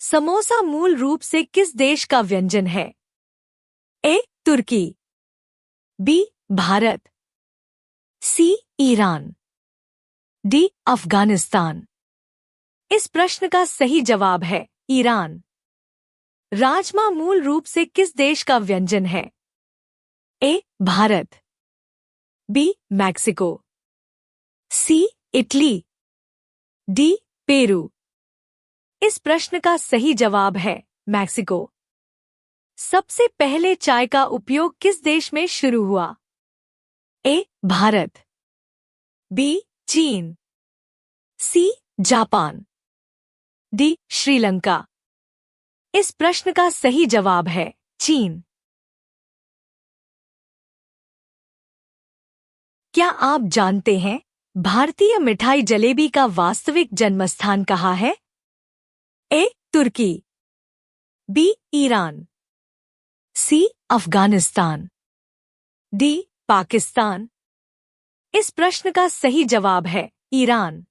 समोसा मूल रूप से किस देश का व्यंजन है? ए. तुर्की, B. Bharat, C. Iran, D. Afghanistan. इस प्रश्न का सही जवाब है ईरान। राजमा मूल रूप से किस देश का व्यंजन है? A. Bharat, B. Mexico, C. Italy, D. Peru. इस प्रश्न का सही जवाब है मैक्सिको। सबसे पहले चाय का उपयोग किस देश में शुरू हुआ? ए. भारत, बी. चीन, सी. Japan, D. श्रीलंका। इस प्रश्न का सही जवाब है चीन। क्या आप जानते हैं भारतीय मिठाई जलेबी का वास्तविक जन्मस्थान कहाँ है? ए. तुर्की, बी. ईरान, सी. अफगानिस्तान, डी. पाकिस्तान। इस प्रश्न का सही जवाब है ईरान।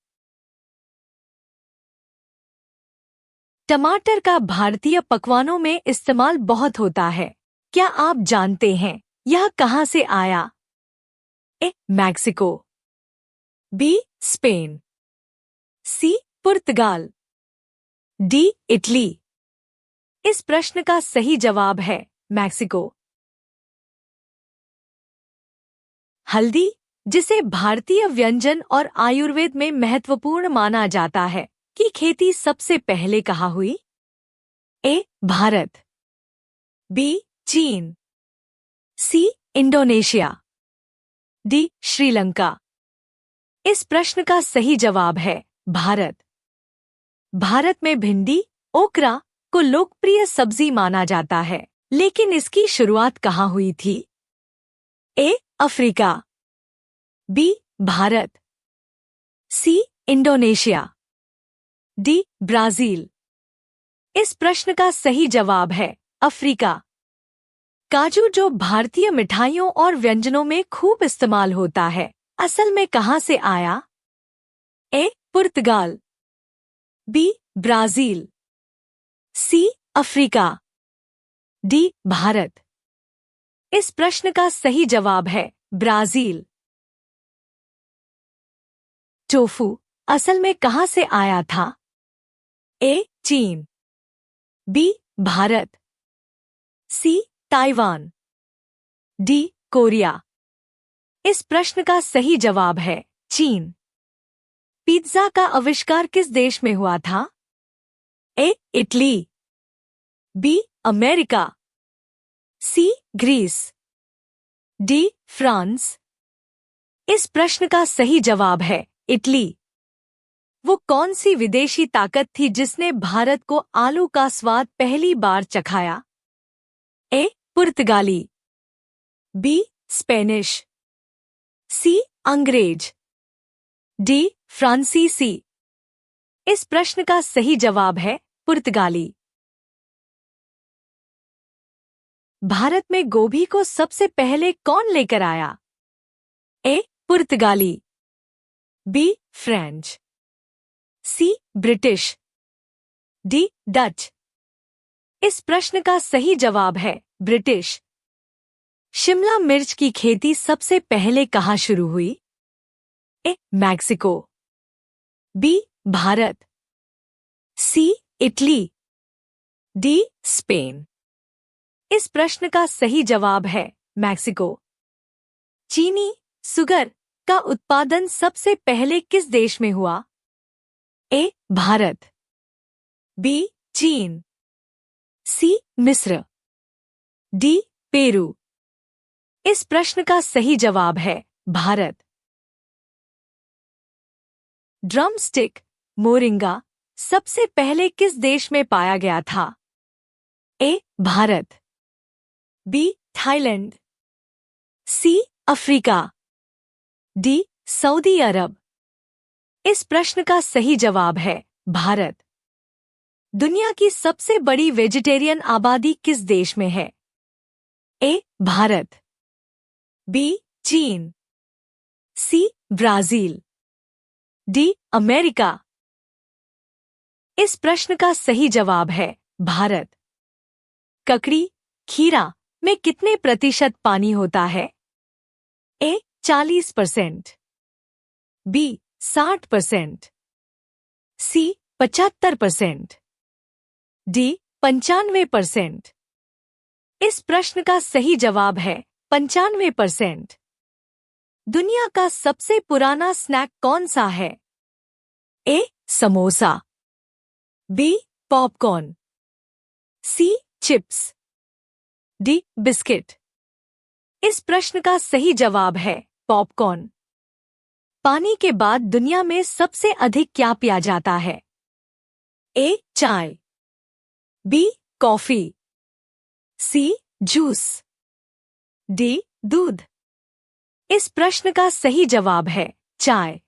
टमाटर का भारतीय पकवानों में इस्तेमाल बहुत होता है। क्या आप जानते हैं यह कहाँ से आया? A. Mexico, B. Spain, C. पुर्तगाल, डी. इटली। इस प्रश्न का सही जवाब है मैक्सिको। हल्दी, जिसे भारतीय व्यंजन और आयुर्वेद में महत्वपूर्ण माना जाता है, की खेती सबसे पहले कहाँ हुई? ए. भारत, बी. चीन, सी. Indonesia, D. श्रीलंका। इस प्रश्न का सही जवाब है भारत। भारत में भिंडी, ओकरा को लोकप्रिय सब्जी माना जाता है, लेकिन इसकी शुरुआत कहाँ हुई थी? A. Africa, B. Bharat, C. Indonesia, D. Brazil. इस प्रश्न का सही जवाब है अफ्रीका। काजू, जो भारतीय मिठाइयों और व्यंजनों में खूब इस्तेमाल होता है, असल में कहाँ से आया? ए. पुर्तगाल, B. Brazil, C. Africa, D. Bharat. इस प्रश्न का सही जवाब है ब्राजील। टोफू असल में कहाँ से आया था? ए. चीन, B. Bharat, C. Taiwan, D. Korea. इस प्रश्न का सही जवाब है चीन। पिज्जा का आविष्कार किस देश में हुआ था? A. Italy, B. America, C. Greece, D. France. इस प्रश्न का सही जवाब है इटली। वो कौन सी विदेशी ताकत थी जिसने भारत को आलू का स्वाद पहली बार चखाया? ए. पुर्तगाली, बी. स्पेनिश, सी. अंग्रेज, डी. फ्रांसीसी। इस प्रश्न का सही जवाब है पुर्तगाली। भारत में गोभी को सबसे पहले कौन लेकर आया? ए. पुर्तगाली, B. French, C. British, D. Dutch. इस प्रश्न का सही जवाब है ब्रिटिश। शिमला मिर्च की खेती सबसे पहले कहाँ शुरू हुई? A. Mexico, B. Bharat, C. Italy, D. Spain. इस प्रश्न का सही जवाब है मैक्सिको। चीनी सुगर का उत्पादन सबसे पहले किस देश में हुआ? ए. भारत, बी. चीन, सी. मिस्र, डी. पेरू। इस प्रश्न का सही जवाब है भारत। ड्रम स्टिक मोरिंगा सबसे पहले किस देश में पाया गया था? A. Bharat, B. Thailand, C. Africa, D. Saudi अरब। इस प्रश्न का सही जवाब है भारत। दुनिया की सबसे बड़ी वेजिटेरियन आबादी किस देश में है? ए. भारत, बी. चीन, सी. Brazil, D. अमेरिका। इस प्रश्न का सही जवाब है भारत। ककड़ी, खीरा में कितने प्रतिशत पानी होता है? ए 40%, बी 60%, सी 75%, डी 95%। इस प्रश्न का सही जवाब है 95%। दुनिया का सबसे पुराना स्नैक कौन सा है? ए समोसा, बी पॉपकॉर्न, सी चिप्स, डी बिस्किट। इस प्रश्न का सही जवाब है पॉपकॉर्न। पानी के बाद दुनिया में सबसे अधिक क्या पिया जाता है? ए चाय, बी कॉफी, सी जूस, डी दूध। इस प्रश्न का सही जवाब है चाय।